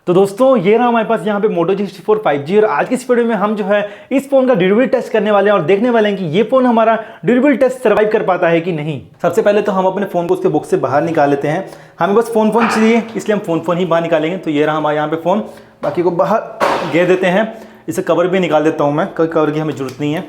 तो दोस्तों ये रहा हमारे पास यहाँ पे Moto G64 5G और आज की इस वीडियो में हम जो है इस फोन का ड्यूरेबिलिटी टेस्ट करने वाले हैं और देखने वाले हैं कि ये फोन हमारा ड्यूरेबिलिटी टेस्ट सर्वाइव कर पाता है कि नहीं। सबसे पहले तो हम अपने फोन को उसके बॉक्स से बाहर निकाल लेते हैं। हमें बस फोन चाहिए, इसलिए हम फोन ही बाहर निकालेंगे। तो ये रहा हमारे यहाँ पे फोन, बाकी को बाहर घेर देते हैं। इसे कवर भी निकाल देता हूँ मैं, कोई कवर की हमें जरूरत नहीं है।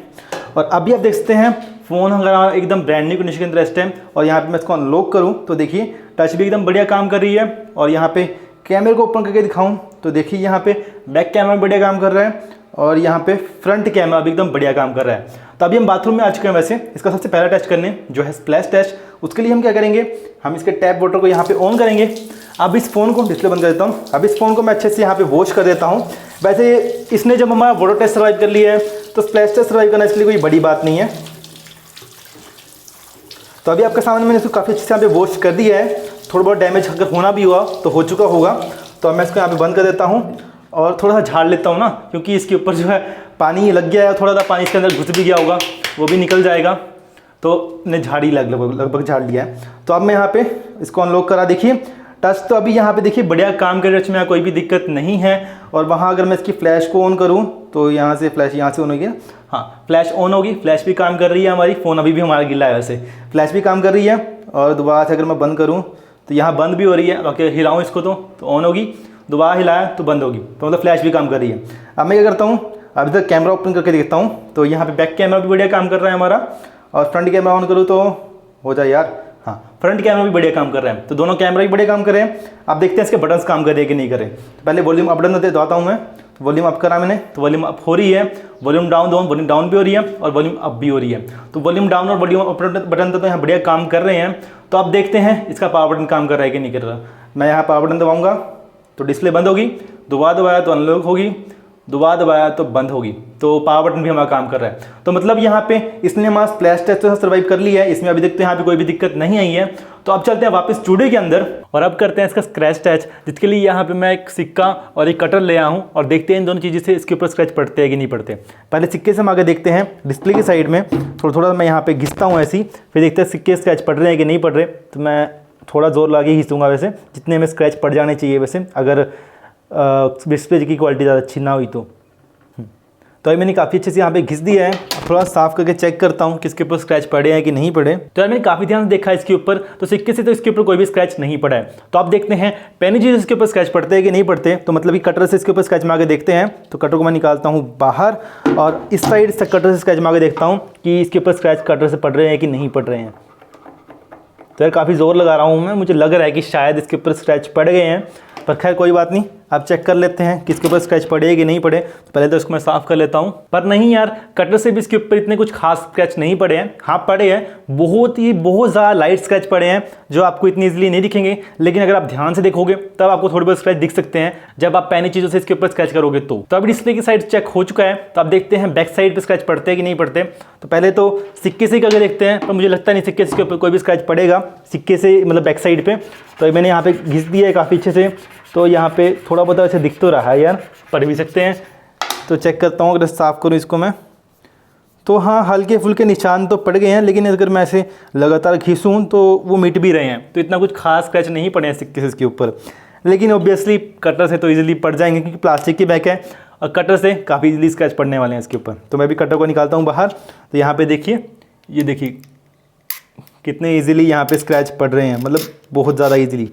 और अभी आप देख सकते हैं फ़ोन हमारा एकदम ब्रांड न्यू कंडीशन के अंदर इस टाइम। और यहाँ पे मैं इसको अनलॉक करूँ तो देखिए टच भी एकदम बढ़िया काम कर रही है। और यहाँ पे कैमरे को ओपन करके दिखाऊं तो देखिए यहाँ पे बैक कैमरा बढ़िया काम कर रहा है और यहाँ पे फ्रंट कैमरा भी एकदम बढ़िया काम कर रहा है। तो अभी हम बाथरूम में आ चुके हैं। वैसे इसका सबसे पहला टेस्ट करने जो है स्प्लैश टेस्ट, उसके लिए हम क्या करेंगे, हम इसके टैप वाटर को यहाँ पे ऑन करेंगे। अब इस फ़ोन को डिस्प्ले बंद कर देता हूँ। अब इस फ़ोन को मैं अच्छे से यहाँ पे वॉश कर देता हूँ। वैसे इसने जब हमारा वाटर टेस्ट सर्वाइव कर लिया है तो स्प्लैश टेस्ट सर्वाइव करना इसके लिए कोई बड़ी बात नहीं है। तो अभी आपके सामने मैंने इसको काफ़ी अच्छे से यहाँ पे वॉश कर दिया है। थोड़ा बहुत डैमेज अगर होना भी हुआ तो हो चुका होगा। तो अब मैं इसको यहाँ पे बंद कर देता हूँ और थोड़ा सा झाड़ लेता हूँ ना, क्योंकि इसके ऊपर जो है पानी लग गया है, थोड़ा सा पानी इसके अंदर घुस भी गया होगा, वो भी निकल जाएगा। तो ने झाड़ी लगभग झाड़ लिया है। तो अब मैं यहाँ पे इसको अनलॉक करा, देखिए टच तो अभी यहाँ पे देखिए बढ़िया काम कर रहा है, कोई भी दिक्कत नहीं है। और वहाँ अगर मैं इसकी फ्लैश को ऑन करूँ तो यहाँ से फ्लैश यहाँ से ऑन होगी, हाँ फ्लैश ऑन होगी, फ्लैश भी काम कर रही है हमारी। फ़ोन अभी भी हमारा गिला है, वैसे फ्लैश भी काम कर रही है। और दोबारा से अगर मैं बंद करूँ तो यहाँ बंद भी हो रही है। बाकी हिलाऊँ इसको तो ऑन होगी, दोबारा हिलाया तो बंद होगी, तो मतलब फ्लैश भी काम कर रही है। अब मैं क्या करता हूँ, अभी तक कैमरा ओपन करके देखता हूँ तो यहाँ पे बैक कैमरा भी बढ़िया काम कर रहा है हमारा। और फ्रंट कैमरा ऑन करूँ तो हो जाए यार, हाँ फ्रंट कैमरा भी बढ़िया काम कर रहा है। तो दोनों कैमरा भी बढ़िया काम कर रहे हैं। अब देखते हैं इसके बटन्स काम कर रहे हैं कि नहीं कर रहे। तो पहले वॉल्यूम अप डाउन दबाता हूँ मैं, तो वॉल्यूम अप करा मैंने तो वॉल्यूम अप हो रही है, वॉल्यूम डाउन भी हो रही है और वॉल्यूम अप भी हो रही है। तो वॉल्यूम डाउन और वॉल्यूम अप बटन तो यहाँ बढ़िया काम कर रहे हैं। तो अब देखते हैं इसका पावर बटन काम कर रहा है कि नहीं कर रहा। मैं यहाँ पावर बटन दबाऊँगा तो डिस्प्ले बंद होगी, दोबारा दबाया तो अनलॉक होगी, दोबारा दबाया तो बंद होगी। तो पावर बटन भी हमारा काम कर रहा है। तो मतलब यहाँ पे इसने हमारा स्प्लैश टेस्ट तो सर्वाइव कर लिया है। इसमें अभी देखते हैं यहाँ पे कोई भी दिक्कत नहीं आई है। तो अब चलते हैं वापस स्टूडियो के अंदर और अब करते हैं इसका स्क्रैच टेस्ट, जिसके लिए यहाँ पे मैं एक सिक्का और एक कटर ले आया हूँ और देखते हैं इन दोनों चीज़ों से इसके ऊपर स्क्रैच पड़ते हैं कि नहीं पड़ते। पहले सिक्के से हम आगे देखते हैं, डिस्प्ले की साइड में थोड़ा मैं यहाँ पे घिसता हूँ ऐसी, फिर देखते हैं सिक्के स्क्रैच पड़ रहे हैं कि नहीं पड़ रहे। तो मैं थोड़ा जोर लगा के घिसूँगा, वैसे जितने में स्क्रैच पड़ जाने चाहिए, वैसे अगर डिस्प्ले की क्वालिटी ज़्यादा अच्छी ना हुई तो ये मैंने काफ़ी अच्छे से यहाँ पे घिस दिया है। थोड़ा साफ करके चेक करता हूँ कि इसके ऊपर स्क्रैच पड़े हैं कि नहीं पड़े। तो यार मैंने काफ़ी ध्यान से देखा है इसके ऊपर, तो सिक्के से तो इसके ऊपर कोई भी स्क्रैच नहीं पड़ा है। तो आप देखते हैं पेनी जी इसके ऊपर स्क्रैच पड़ते हैं कि नहीं पड़ते। तो मतलब कि कटर से इसके ऊपर स्क्रैच मार के देखते हैं। तो कटर को मैं निकालता हूँ बाहर और इस साइड से कटर से स्क्रैच मार के देखता हूँ कि इसके ऊपर स्क्रैच कटर से पड़ रहे हैं कि नहीं पड़ रहे हैं। तो यार काफ़ी ज़ोर लगा रहा हूँ मैं, मुझे लग रहा है कि शायद इसके ऊपर स्क्रैच पड़ गए हैं, पर खैर कोई बात नहीं। अब चेक कर लेते हैं कि इसके ऊपर स्क्रैच पड़े कि नहीं पड़े। तो पहले तो इसको मैं साफ़ कर लेता हूँ। पर नहीं यार, कटर से भी इसके ऊपर इतने कुछ खास स्क्रैच नहीं पड़े हैं। हाँ पड़े हैं, बहुत ज़्यादा लाइट स्क्रैच पड़े हैं जो आपको इतनी ईजिली नहीं दिखेंगे, लेकिन अगर आप ध्यान से देखोगे तब आपको थोड़े बहुत स्क्रैच दिख सकते हैं जब आप पैनी चीज़ों से इसके ऊपर स्क्रैच करोगे। तो अभी डिस्प्ले की साइड चेक हो चुका है। तो आप देखते हैं बैक साइड पर स्क्रैच पड़ते हैं कि नहीं पड़ते। तो पहले तो सिक्के से करके देखते हैं, पर मुझे लगता नहीं सिक्के से ऊपर कोई भी स्क्रैच पड़ेगा, सिक्के से मतलब बैक साइड पे। तो मैंने यहाँ पे घिस दिया है काफ़ी अच्छे से। तो यहाँ पे थोड़ा बहुत ऐसे दिख तो रहा है यार, पढ़ भी सकते हैं। तो चेक करता हूँ, अगर साफ़ करूँ इसको मैं तो हाँ हल्के फुल्के निशान तो पड़ गए हैं, लेकिन अगर मैं ऐसे लगातार घिसूँ तो वो मिट भी रहे हैं। तो इतना कुछ खास स्क्रैच नहीं पड़े हैं सिक्के से इसके ऊपर, लेकिन ऑब्वियसली कटर से तो ईजिली पड़ जाएंगे क्योंकि प्लास्टिक की बैक है और कटर से काफ़ी ईजिली स्क्रैच पड़ने वाले हैं इसके ऊपर। तो मैं भी कटर को निकालता हूँ बाहर। तो यहाँ पे देखिए, ये देखिए कितने इजीली यहाँ पे स्क्रैच पड़ रहे हैं, मतलब बहुत ज़्यादा इजीली।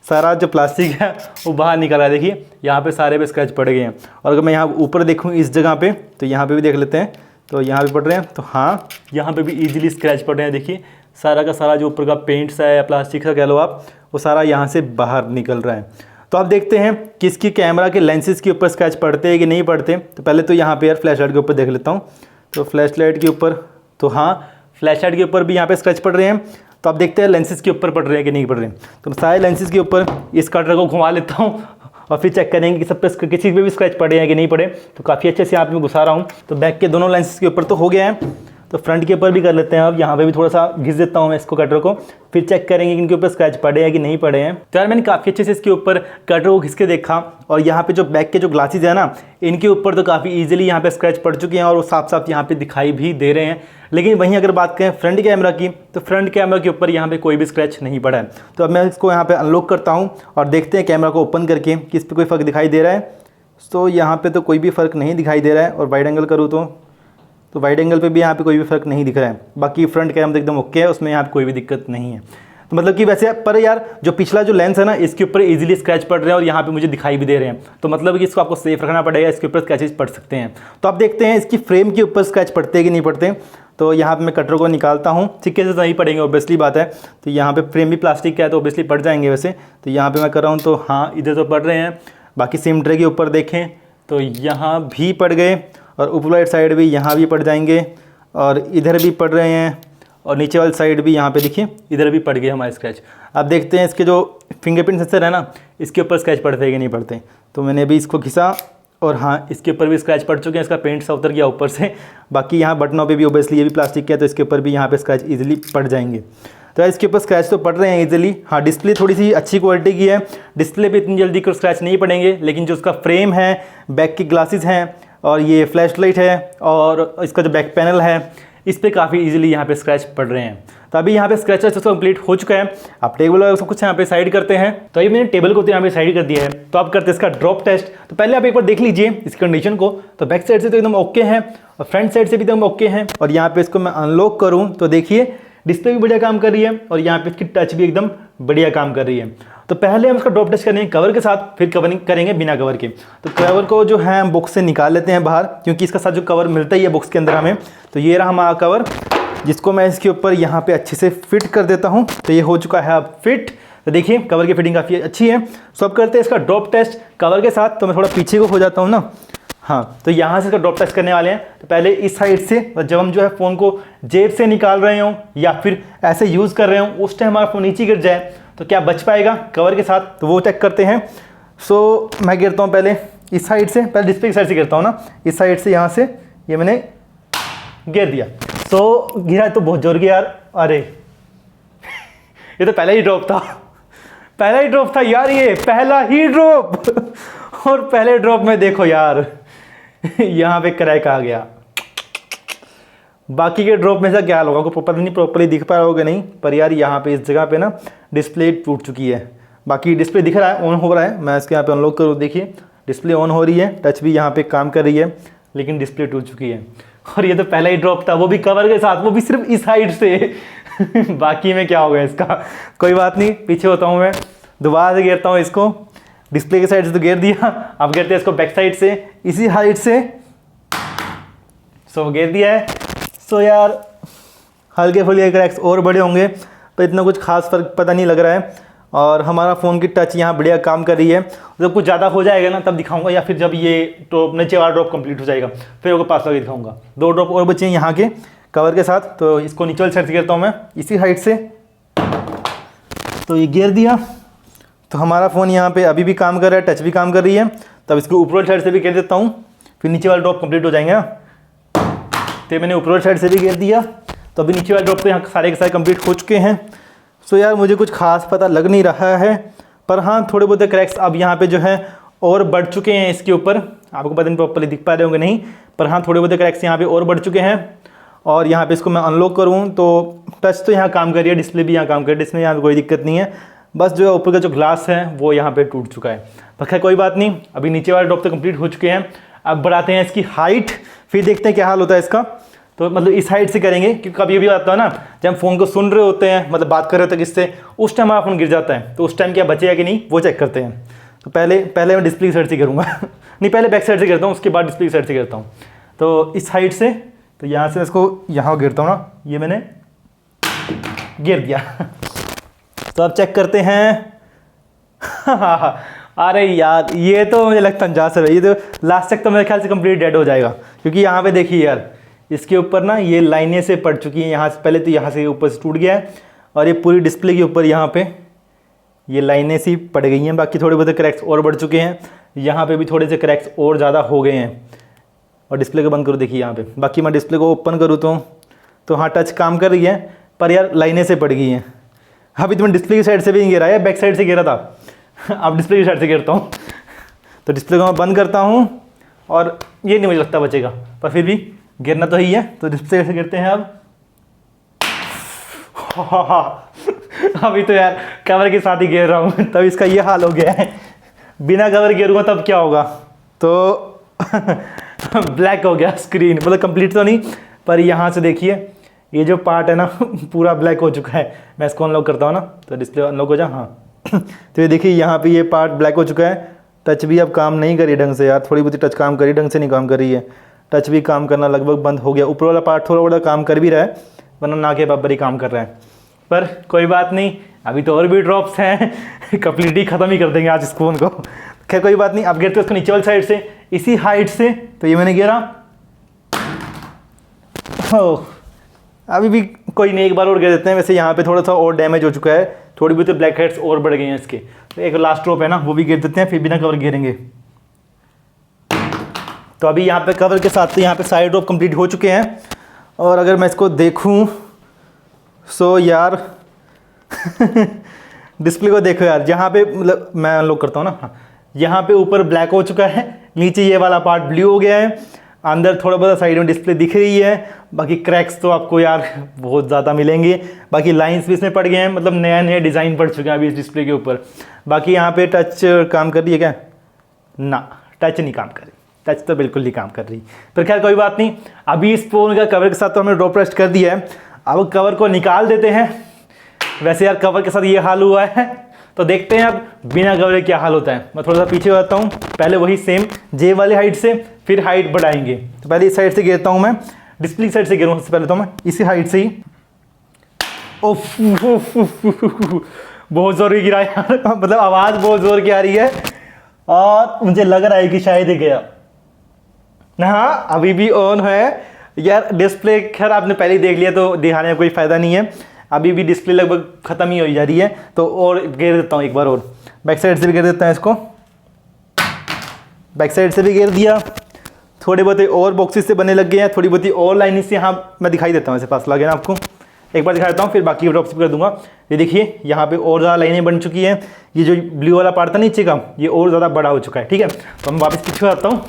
सारा जो प्लास्टिक है वो बाहर निकल रहा है, देखिए यहाँ पे सारे पे स्क्रैच पड़ गए हैं। और अगर मैं यहाँ ऊपर देखूँ इस जगह पे, तो यहाँ पे भी देख लेते हैं। तो यहाँ पे पड़ रहे हैं, तो हाँ यहाँ पे भी इजीली स्क्रैच पड़ रहे हैं। देखिए सारा का सारा जो ऊपर का पेंट्स है या प्लास्टिक का कह लो आप, वो सारा यहाँ से बाहर निकल रहा है। तो आप देखते हैं कि इसकी कैमरा के लेंसेज के ऊपर स्क्रैच पड़ते हैं कि नहीं पड़ते। तो पहले तो यहाँ पे यार फ्लैश लाइट के ऊपर देख लेता हूँ। तो फ्लैश लाइट के ऊपर, तो हाँ फ्लैश लाइट के ऊपर भी यहाँ पे स्क्रैच पड़ रहे हैं। तो आप देखते हैं लेंसेज के ऊपर पड़ रहे हैं कि नहीं पड़ रहे हैं। तो सारे लेंसेज के ऊपर इस कटर को घुमा लेता हूँ और फिर चेक करेंगे कि सब पे किसी पे भी स्क्रैच पड़े हैं कि नहीं पड़े। तो काफ़ी अच्छे से यहाँ पे मैं घुसा रहा हूँ। तो बैक के दोनों लेंसेज के ऊपर तो हो गया है। तो फ्रंट के ऊपर भी कर लेते हैं। अब यहाँ पे भी थोड़ा सा घिस देता हूँ मैं इसको कटर को, फिर चेक करेंगे कि इनके ऊपर स्क्रैच पड़े हैं कि नहीं पड़े हैं। तो यार मैंने काफ़ी अच्छे से इसके ऊपर कटर को घिस के देखा, और यहाँ पे जो बैक के जो ग्लासेस है ना, इनके ऊपर तो काफ़ी ईजिली यहाँ पे स्क्रैच पड़ चुके हैं और वो साफ साफ यहाँ पे दिखाई भी दे रहे हैं। लेकिन वहीं अगर बात करें फ्रंट कैमरा की, तो फ्रंट कैमरा के ऊपर यहाँ पे कोई भी स्क्रैच नहीं पड़ा है। तो अब मैं इसको यहाँ पे अनलॉक करता हूँ और देखते हैं कैमरा को ओपन करके कि इस पर कोई फ़र्क दिखाई दे रहा है। तो यहाँ पे तो कोई भी फ़र्क नहीं दिखाई दे रहा है, और वाइड एंगल करूँ तो वाइड एंगल पे भी यहाँ पे कोई भी फ़र्क नहीं दिख रहा है। बाकी फ्रंट कैमरा तो एकदम ओके है, उसमें यहाँ पे कोई भी दिक्कत नहीं है। तो मतलब कि वैसे पर यार जो पिछला जो लेंस है ना, इसके ऊपर इजीली स्क्रैच पड़ रहे हैं और यहाँ पे मुझे दिखाई भी दे रहे हैं। तो मतलब कि इसको आपको सेफ रखना पड़ेगा, इसके ऊपर स्क्रैचेस पड़ सकते हैं। तो आप देखते हैं इसकी फ्रेम के ऊपर स्क्रैच पड़ते हैं कि नहीं पड़ते। तो यहाँ पे मैं कटर को निकालता हूँ, सिक्के से नहीं पड़ेंगे ऑब्वियसली बात है। तो यहाँ पे फ्रेम भी प्लास्टिक का है तो ऑब्वियसली पड़ जाएंगे वैसे। तो यहाँ पे मैं कर रहा हूँ, तो हाँ इधर तो पड़ रहे हैं। बाकी सेम ट्रे के ऊपर देखें तो यहाँ भी पड़ गए, और ऊपर वाली साइड भी यहाँ भी पड़ जाएंगे, और इधर भी पड़ रहे हैं, और नीचे वाली साइड भी यहाँ पे देखिए इधर भी पड़ गए हमारे स्क्रैच। अब देखते हैं इसके जो फिंगरप्रिंट सेंसर है ना, इसके ऊपर स्क्रैच पड़ते हैं कि नहीं पड़ते। तो मैंने अभी इसको घिसा, और हाँ इसके ऊपर भी स्क्रैच पड़ चुके हैं, इसका पेंट सा उतर गया ऊपर से। बाकी यहाँ बटनों पे भी ऑब्वियसली ये भी प्लास्टिक के है, तो इसके ऊपर भी यहाँ पे स्क्रैच इजीली पड़ जाएंगे। तो इसके ऊपर स्क्रैच तो पड़ रहे हैं इजीली। हाँ डिस्प्ले थोड़ी सी अच्छी क्वालिटी की है, डिस्प्ले पे इतनी जल्दी कोई स्क्रैच नहीं पड़ेंगे, लेकिन जो उसका फ्रेम है, बैक की ग्लासेस हैं, और ये फ्लैश लाइट है, और इसका जो बैक पैनल है, इस पर काफ़ी इजीली यहाँ पे स्क्रैच पड़ रहे हैं। तो अभी यहाँ पे स्क्रैचेस तो कंप्लीट हो चुका है। आप टेबल और सब कुछ यहाँ पे साइड करते हैं। तो अभी मैंने टेबल को तो यहाँ पे साइड कर दिया है। तो आप करते हैं इसका ड्रॉप टेस्ट। तो पहले आप एक बार देख लीजिए इसकी कंडीशन को। तो बैक साइड से तो एकदम ओके है, और फ्रंट साइड से भी एकदम ओके है। और यहाँ पे इसको मैं अनलॉक करूँ तो देखिए डिस्प्ले भी बढ़िया काम कर रही है, और यहाँ पे इसकी टच भी एकदम बढ़िया काम कर रही है। तो पहले हम इसका ड्रॉप टेस्ट करेंगे कवर के साथ, फिर कवरिंग करेंगे बिना कवर के। तो कवर को जो है हम बॉक्स से निकाल लेते हैं बाहर, क्योंकि इसका साथ जो कवर मिलता ही है बॉक्स के अंदर हमें। तो ये रहा हमारा कवर, जिसको मैं इसके ऊपर यहाँ पे अच्छे से फिट कर देता हूँ। तो ये हो चुका है अब फिट। तो देखिए कवर की फिटिंग काफ़ी अच्छी है। सो अब करते हैं इसका ड्रॉप टेस्ट कवर के साथ। तो मैं थोड़ा पीछे को हो जाता हूँ ना, हाँ तो यहाँ से इसका ड्रॉप टेस्ट करने वाले हैं। तो पहले इस साइड से, और जब हम जो है फ़ोन को जेब से निकाल रहे हों या फिर ऐसे यूज़ कर रहे हों, उस टाइम हमारा फ़ोन नीचे गिर जाए तो क्या बच पाएगा कवर के साथ, तो वो चेक करते हैं। सो मैं गिरता हूँ पहले इस साइड से, पहले डिस्प्ले की साइड से गिरता हूँ ना, इस साइड से यहाँ से ये मैंने गिर दिया। सो गिरा तो बहुत जोर गया यार, अरे ये तो पहला ही ड्रॉप था, पहला ही ड्रॉप था यार, ये पहला ही ड्रॉप। और पहले ड्रॉप में देखो यार यहाँ पे क्रैक आ गया। बाकी के ड्रॉप में से क्या होगा आपको पता नहीं, प्रॉपर्ली दिख पा रहा होगा नहीं, पर यार यहाँ पे इस जगह पे ना डिस्प्ले टूट चुकी है। बाकी डिस्प्ले दिख रहा है, ऑन हो रहा है। मैं इसके यहाँ पे अनलॉक करूँ, देखिए डिस्प्ले ऑन हो रही है, टच भी यहाँ पे काम कर रही है, लेकिन डिस्प्ले टूट चुकी है। और ये तो पहला ही ड्रॉप था, वो भी कवर के साथ, वो भी सिर्फ इस साइड से। बाकी में क्या होगा इसका, कोई बात नहीं, पीछे होता हूँ मैं, दोबारा से गिरता हूँ इसको। डिस्प्ले की साइड से तो गिर दिया, अब गिरते हैं इसको बैक साइड से, इसी हाइट से। सो गिर दिया है। सो यार हल्के फुल्के क्रैक्स और बड़े होंगे, पर इतना कुछ खास फर्क पता नहीं लग रहा है। और हमारा फ़ोन की टच यहाँ बढ़िया काम कर रही है। जब कुछ ज़्यादा हो जाएगा ना तब दिखाऊंगा, या फिर जब ये ड्रॉप नीचे वाला ड्रॉप कंप्लीट हो जाएगा फिर उसको पास लगा दिखाऊंगा। 2 ड्रॉप और बचे हैं यहाँ के कवर के साथ। तो इसको नीचे वाली साइड से गिरता हूँ मैं, इसी हाइट से। तो ये गिर दिया, तो हमारा फ़ोन यहाँ पे अभी भी काम कर रहा है, टच भी काम कर रही है। तब इसको ऊपर वाली साइड से भी गिर देता हूँ, फिर नीचे वाला ड्रॉप कंप्लीट हो जाएंगे ना। तो मैंने ऊपर वाली साइड से भी गिर दिया, तो अभी नीचे वाले ड्रॉप तो यहाँ सारे के सारे कंप्लीट हो चुके हैं। सो यार मुझे कुछ खास पता लग नहीं रहा है, पर हाँ थोड़े बहुत क्रैक्स अब यहाँ पे जो है और बढ़ चुके हैं इसके ऊपर। आपको पता नहीं प्रॉपर्ली दिख पा रहे होंगे नहीं, पर हाँ थोड़े बहुत क्रैक्स यहाँ पे और बढ़ चुके हैं। और यहाँ पे इसको मैं अनलॉक करूँ तो टच तो यहाँ काम कर रही है, डिस्प्ले भी यहाँ काम कर रही है, डिस्प्ले यहाँ पे कोई दिक्कत नहीं है। बस जो है ऊपर का जो ग्लास है वो यहाँ पे टूट चुका है, पर खैर कोई बात नहीं। अभी नीचे वाले ड्रॉप तो कंप्लीट हो चुके हैं। अब बढ़ाते हैं इसकी हाइट, फिर देखते हैं क्या हाल होता है इसका। तो मतलब इस हाइट से करेंगे, क्योंकि कभी भी आता है ना जब हम फ़ोन को सुन रहे होते हैं, मतलब बात कर रहे होते हैं किससे, उस टाइम हमारा फ़ोन गिर जाता है। तो उस टाइम क्या बचेगा कि नहीं वो चेक करते हैं। तो पहले मैं डिस्प्ले की साइड से करूँगा नहीं, पहले बैक साइड से करता हूँ, उसके बाद डिस्प्ले की साइड से करता हूँ। तो इस हाइट से, तो यहाँ से इसको यहाँ गिरता हूँ ना, ये मैंने गिर दिया। तो अब चेक करते हैं। अरे यार ये तो मुझे लगता है 50 है, ये तो लास्ट तक तो मेरे ख्याल से कंप्लीट डेड हो जाएगा। क्योंकि यहाँ पे देखिए यार इसके ऊपर ना ये लाइनें से पड़ चुकी हैं यहाँ से, पहले तो यहाँ से ऊपर से टूट गया है, और ये पूरी डिस्प्ले के ऊपर यहाँ पे ये लाइनें सी पड़ गई हैं। बाकी थोड़े बहुत क्रैक्स और बढ़ चुके हैं, यहाँ पे भी थोड़े से क्रैक्स और ज़्यादा हो गए हैं। और डिस्प्ले को बंद करूँ, देखिए यहाँ पे। बाकी मैं डिस्प्ले को ओपन करूँ तो तो हाँ टच काम कर रही है, पर यार लाइनें से पड़ गई हैं। अभी तो मैं डिस्प्ले की साइड से भी नहीं गिरा है, बैक साइड से गिरा था। अब डिस्प्ले की साइड से गिरता हूँ। तो डिस्प्ले को मैं बंद करता हूँ और ये नहीं मुझे लगता बचेगा, पर फिर भी गिरना तो ही है। तो डिस्प्ले से गिरते हैं अब। अभी तो यार कवर के साथ ही गिर रहा हूँ, तब इसका ये हाल हो गया है। बिना कवर गिरूँगा तब क्या होगा, तो ब्लैक हो गया स्क्रीन, मतलब कंप्लीट तो नहीं, पर यहाँ से देखिए ये जो पार्ट है ना पूरा ब्लैक हो चुका है। मैं इसको अनलॉक करता हूँ ना, तो डिस्प्ले अनलॉक हो जाए। हाँ तो ये देखिए यहाँ पे ये पार्ट ब्लैक हो चुका है। टच भी अब काम नहीं करी ढंग से यार, थोड़ी बहुत टच काम करी, ढंग से नहीं काम कर रही है। टच भी काम करना लगभग बंद हो गया। ऊपर वाला पार्ट थोड़ा थोड़ा काम कर भी रहा है, वरना ना के बराबर ही काम कर रहा है। पर कोई बात नहीं, अभी तो और भी ड्रॉप्स हैं। कंप्लीट ही ख़त्म ही कर देंगे आज इस फ़ोन को। खैर कोई बात नहीं, अब गिरते उसको नीचे वाली साइड से, इसी हाइट से। तो ये मैंने गिरा, ओह अभी भी कोई नहीं, एक बार और गिर देते हैं। वैसे यहाँ पे थोड़ा सा और डैमेज हो चुका है, थोड़ी बहुत ब्लैक हेड्स और बढ़ गए हैं इसके। तो एक लास्ट ड्रॉप है ना, वो भी गिर देते हैं, फिर बिना कवर गिरेंगे। तो अभी यहाँ पे कवर के साथ यहाँ पे साइड ड्रॉप कंप्लीट हो चुके हैं। और अगर मैं इसको देखूँ सो यार डिस्प्ले को देखो यार, जहाँ पे मतलब मैं अनलॉक करता हूँ ना, यहाँ पे ऊपर ब्लैक हो चुका है, नीचे ये वाला पार्ट ब्लू हो गया है, अंदर थोड़ा बहुत साइड में डिस्प्ले दिख रही है। बाकी क्रैक्स तो आपको यार बहुत ज़्यादा मिलेंगे। बाकी लाइंस भी इसमें पड़ गए हैं, मतलब नया नया डिज़ाइन पड़ चुके हैं अभी इस डिस्प्ले के ऊपर। बाकी यहाँ पे टच काम कर रही है क्या? ना, टच नहीं काम कर रही, टच तो बिल्कुल नहीं काम कर रही। पर खैर कोई बात नहीं, अभी इस फ़ोन का कवर के साथ तो हमने ड्रॉप रेस्ट कर दिया है। अब कवर को निकाल देते हैं। वैसे यार कवर के साथ ये हाल हुआ है, तो देखते हैं अब बिना कवर के क्या हाल होता है। मैं थोड़ा सा पीछे आता हूँ, पहले वही सेम जे वाली हाइट से, फिर हाइट बढ़ाएंगे। तो पहले इस साइड से गिरता हूँ मैं, डिस्प्ले की साइड से गिरूँ सबसे पहले तो मैं इसी हाइट से ही। ओफ बहुत ज़ोर की गिरा यार, मतलब आवाज़ बहुत ज़ोर की आ रही है, और मुझे लग रहा है कि शायद ही गया। हाँ अभी भी ऑन है यार डिस्प्ले। खैर आपने पहले ही देख लिया, तो दिखाने में कोई फ़ायदा नहीं है। अभी भी डिस्प्ले लगभग ख़त्म ही हो जा रही है, तो और गिर देता हूँ एक बार और। बैक साइड से भी गिर देता है इसको, बैक साइड से भी गिर दिया। थोड़े बहुत और बॉक्सेस से बने लग गए हैं, थोड़ी बहुत और लाइन से यहाँ मैं दिखाई देता हूँ, ऐसे पास लगे ना आपको, एक बार दिखा देता हूँ, फिर बाकी ड्रॉप्स भी कर दूंगा। ये देखिए यहाँ पे और ज़्यादा लाइनें बन चुकी हैं। ये जो ब्लू वाला पार्ट था नीचे का, ये और ज़्यादा बड़ा हो चुका है। ठीक है, तो मैं वापस पीछे आता हूँ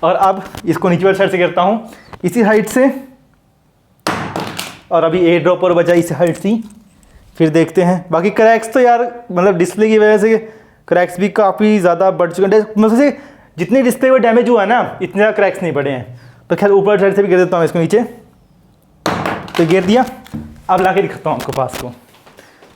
और अब इसको नीचे वाली साइड से गिरता हूँ इसी हाइट से। और अभी ए ड्रॉप और बचा इस हाइट से, फिर देखते हैं। बाकी क्रैक्स तो यार मतलब डिस्प्ले की वजह से क्रैक्स भी काफ़ी ज़्यादा बढ़ चुके हैं। मतलब से जितने डिस्प्ले में डैमेज हुआ है ना, इतने ज़्यादा क्रैक्स नहीं बढ़े हैं। तो खैर ऊपर साइड से भी गिर देता हूँ इसको नीचे, तो गिर दिया। अब ला के दिखाता हूँ आपको पास को।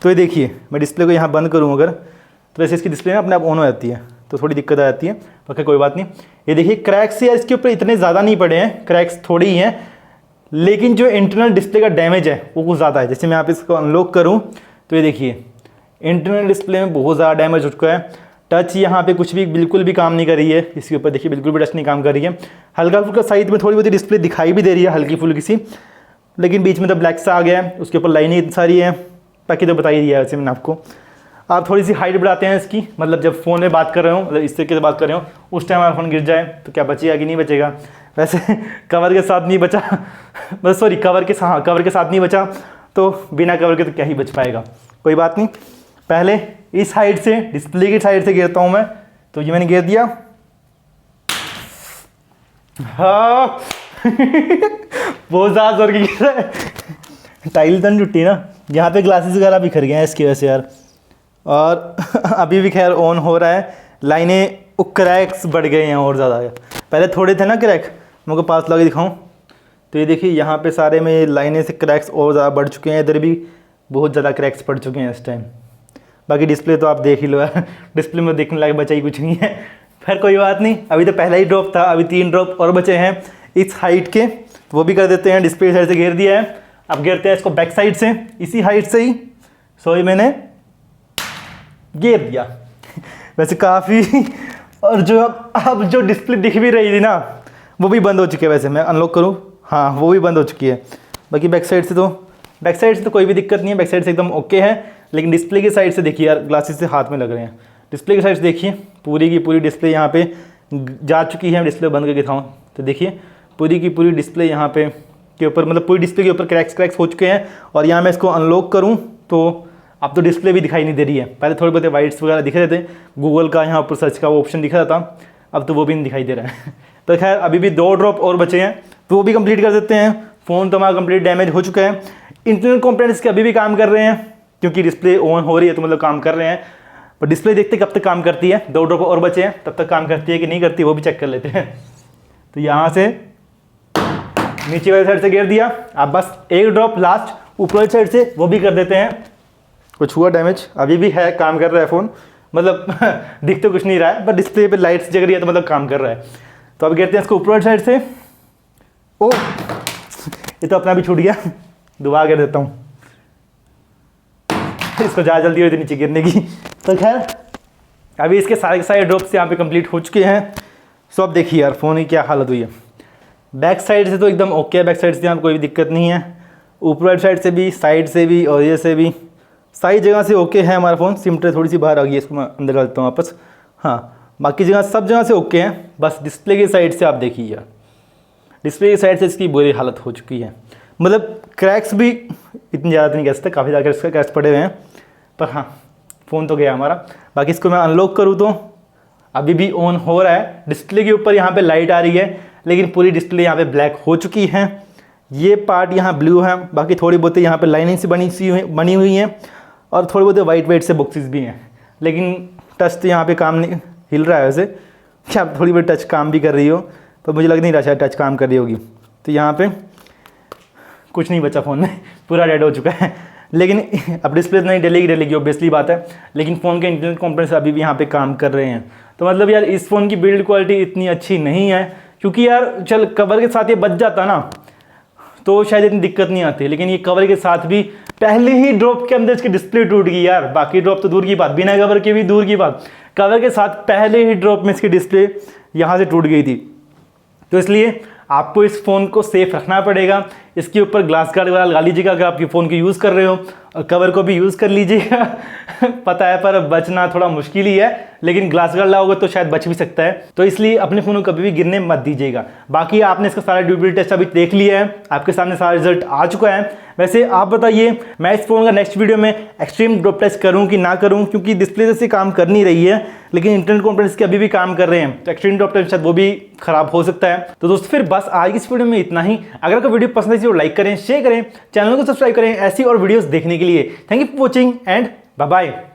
तो ये देखिए, मैं डिस्प्ले को यहाँ बंद करूँ अगर, तो वैसे इसकी डिस्प्ले ना अपने आप ऑन हो जाती है, तो थोड़ी दिक्कत आ जाती है। बाकी कोई बात नहीं। ये देखिए क्रैक्स यार इसके ऊपर इतने ज़्यादा नहीं पड़े हैं, क्रैक्स थोड़े ही हैं, लेकिन जो इंटरनल डिस्प्ले का डैमेज है वो कुछ ज़्यादा है। जैसे मैं आप इसको अनलॉक करूँ तो ये देखिए इंटरनल डिस्प्ले में बहुत ज़्यादा डैमेज हो चुका है। टच यहाँ पे कुछ भी बिल्कुल भी काम नहीं कर रही है, इसके ऊपर देखिए बिल्कुल भी टच नहीं काम कर रही है। हल्का फुल्का साइड में थोड़ी बहुत डिस्प्ले दिखाई भी दे रही है, हल्की फुल्की सी, लेकिन बीच में तो ब्लैक सा आ गया है, उसके ऊपर लाइनें इतनी सारी हैं। बाकी तो बता ही दिया है वैसे मैंने आपको। आप थोड़ी सी हाइट बढ़ाते हैं इसकी, मतलब जब फ़ोन में बात कर रहे हो, मतलब इस तरीके से बात कर रहे हो, उस टाइम हमारा फ़ोन गिर जाए तो क्या बचेगा कि नहीं बचेगा। वैसे कवर के साथ नहीं बचा, बस सॉरी कवर के साथ नहीं बचा, तो बिना कवर के तो क्या ही बच पाएगा। कोई बात नहीं, पहले इस साइड से डिस्प्ले की साइड से गिरता हूँ मैं। तो ये मैंने गिर दिया। हाँ बहुत ज़्यादा जोर की गिर रहा है। टाइल तो नहीं टूटी ना, यहाँ पे ग्लासेस वगैरह बिखर गए हैं इसकी वजह से यार। और अभी भी खैर ऑन हो रहा है। लाइनें क्रैक्स बढ़ गए हैं और ज़्यादा। पहले थोड़े थे ना क्रैक, मैं को पास लगा दिखाऊं तो ये देखिए यहाँ पे सारे में लाइनें से क्रैक्स और ज़्यादा बढ़ चुके हैं। इधर भी बहुत ज़्यादा क्रैक्स पड़ चुके हैं इस टाइम। बाकी डिस्प्ले तो आप देख ही लो यार, डिस्प्ले में देखने लायक बचा ही कुछ नहीं है। फिर कोई बात नहीं, अभी तो पहला ही ड्रॉप था, अभी 3 ड्रॉप और बचे हैं इस हाइट के, तो वो भी कर देते हैं। डिस्प्ले साइड से घेर दिया है, अब गिरते हैं इसको बैक साइड से इसी हाइट से ही। सॉरी मैंने घेर दिया। वैसे काफ़ी और जो अब जो डिस्प्ले दिख भी रही थी ना, वो भी बंद हो चुकी है। वैसे मैं अनलॉक करूँ, हाँ वो भी बंद हो चुकी है। बाकी बैक साइड से तो कोई भी दिक्कत नहीं है, बैक साइड से एकदम ओके है। लेकिन डिस्प्ले की साइड से देखिए यार, ग्लासेस से हाथ में लग रहे हैं। डिस्प्ले की साइड से देखिए पूरी की पूरी डिस्प्ले यहाँ पे जा चुकी है। डिस्प्ले बंद करके दिखाऊँ तो देखिए पूरी की पूरी डिस्प्ले यहाँ पे के ऊपर, मतलब पूरी डिस्प्ले के ऊपर क्रैक्स हो चुके हैं। और यहाँ मैं इसको अनलॉक करूँ तो अब तो डिस्प्ले भी दिखाई नहीं दे रही है। पहले थोड़े बहुत वाइट्स वगैरह दिख रहे थे, गूगल का यहाँ ऊपर सर्च का वो ऑप्शन दिख रहा था, अब तो वो भी नहीं दिखाई दे रहा है। तो खैर अभी भी 2 ड्रॉप और बचे हैं, तो वो भी कंप्लीट कर देते हैं। फ़ोन तो हमारा कंप्लीट डैमेज हो चुका है। इंटरनल कंपोनेंट्स के अभी भी काम कर रहे हैं, क्योंकि डिस्प्ले ऑन हो रही है तो मतलब काम कर रहे हैं। पर डिस्प्ले देखते कब तक काम करती है। 2 ड्रॉप और बचे हैं, तब तक काम करती है कि नहीं करती वो भी चेक कर लेते हैं। तो यहाँ से नीचे वाली साइड से गिर दिया, अब बस 1 ड्रॉप लास्ट ऊपर वाली साइड से, वो भी कर देते हैं। कुछ हुआ डैमेज? अभी भी है, काम कर रहा है फ़ोन, मतलब दिख तो कुछ नहीं रहा है, पर डिस्प्ले पे लाइट्स जग रही है तो मतलब काम कर रहा है। तो अब गिरते हैं इसको ऊपर वाली साइड से। ओ, ये तो अपना भी छूट गया, दोबारा गिर देता हूँ। इसको ज़्यादा जल्दी हुई थी नीचे गिरने की। तो खैर अभी इसके सारे ड्रॉप्स यहाँ पे कंप्लीट हो चुके हैं। सो अब देखिए यार फ़ोन की क्या हालत हुई है। बैक साइड से तो एकदम ओके है, बैक साइड से यहाँ कोई भी दिक्कत नहीं है। ऊपर वाली साइड से भी, साइड से भी और ये से भी, सारी जगह से ओके है हमारा फ़ोन। सिम ट्रे थोड़ी सी बाहर आ गई है, इसको मैं अंदर डालता हूँ वापस। हाँ, बाकी जगह सब जगह से ओके हैं, बस डिस्प्ले की साइड से आप देखिए यार, डिस्प्ले की साइड से इसकी बुरी हालत हो चुकी है। मतलब क्रैक्स भी इतनी ज़्यादा नहीं कह सकते, काफ़ी ज़्यादा इसके क्रैक्स पड़े हुए हैं, पर हाँ फ़ोन तो गया हमारा। बाकी इसको मैं अनलॉक करूँ तो अभी भी ऑन हो रहा है। डिस्प्ले के ऊपर यहाँ पे लाइट आ रही है, लेकिन पूरी डिस्प्ले यहाँ पे ब्लैक हो चुकी है। ये पार्ट यहाँ ब्लू है, बाकी थोड़ी बहुत यहाँ पे लाइनिंग से बनी हुई हैं और थोड़ी बहुत वाइट से बॉक्सेस भी हैं। लेकिन टच तो यहाँ पे काम नहीं हिल रहा है वैसे, क्या थोड़ी बहुत टच काम भी कर रही हो, पर मुझे लग नहीं रहा शायद टच काम कर रही होगी। तो यहाँ पे कुछ नहीं बचा फ़ोन में, पूरा डेड हो चुका है। लेकिन अब डिस्प्ले नहीं डलेगी ऑब्वियसली बात है, लेकिन फ़ोन के इंटरनल कंपोनेंट्स अभी भी यहाँ पे काम कर रहे हैं। तो मतलब यार इस फ़ोन की बिल्ड क्वालिटी इतनी अच्छी नहीं है, क्योंकि यार चल कवर के साथ ये बच जाता ना तो शायद इतनी दिक्कत नहीं आती, लेकिन ये कवर के साथ भी पहले ही ड्रॉप के अंदर इसकी डिस्प्ले टूट गई यार। बाकी ड्रॉप तो दूर की बात, बिना कवर के भी दूर की बात, कवर के साथ पहले ही ड्रॉप में इसकी डिस्प्ले यहाँ से टूट गई थी। तो इसलिए आपको इस फ़ोन को सेफ रखना पड़ेगा। इसके ऊपर ग्लास गार्ड वाला लगा लीजिएगा अगर आपके फ़ोन को यूज़ कर रहे हो, और कवर को भी यूज़ कर लीजिएगा। पता है पर बचना थोड़ा मुश्किल ही है, लेकिन ग्लास गार्ड लगाओगे तो शायद बच भी सकता है। तो इसलिए अपने फ़ोन को कभी भी गिरने मत दीजिएगा। बाकी आपने इसका सारा ड्यूरेबिलिटी टेस्ट अभी देख लिया है, आपके सामने सारा रिजल्ट आ चुका है। वैसे आप बताइए, मैं इस फ़ोन का नेक्स्ट वीडियो में एक्सट्रीम ड्रॉप टेस्ट करूँ कि ना करूँ, क्योंकि डिस्प्ले जैसे काम कर नहीं रही है, लेकिन इंटरनल कंपोनेंट्स के अभी भी काम कर रहे हैं। तो एक्सट्रीम ड्रॉप टेस्ट शायद वो भी खराब हो सकता है। तो दोस्तों फिर बस आज इस वीडियो में इतना ही। अगर आपको वीडियो पसंद है तो लाइक करें, शेयर करें, चैनल को सब्सक्राइब करें ऐसी और वीडियोस देखने के लिए। Thank you for watching and bye bye.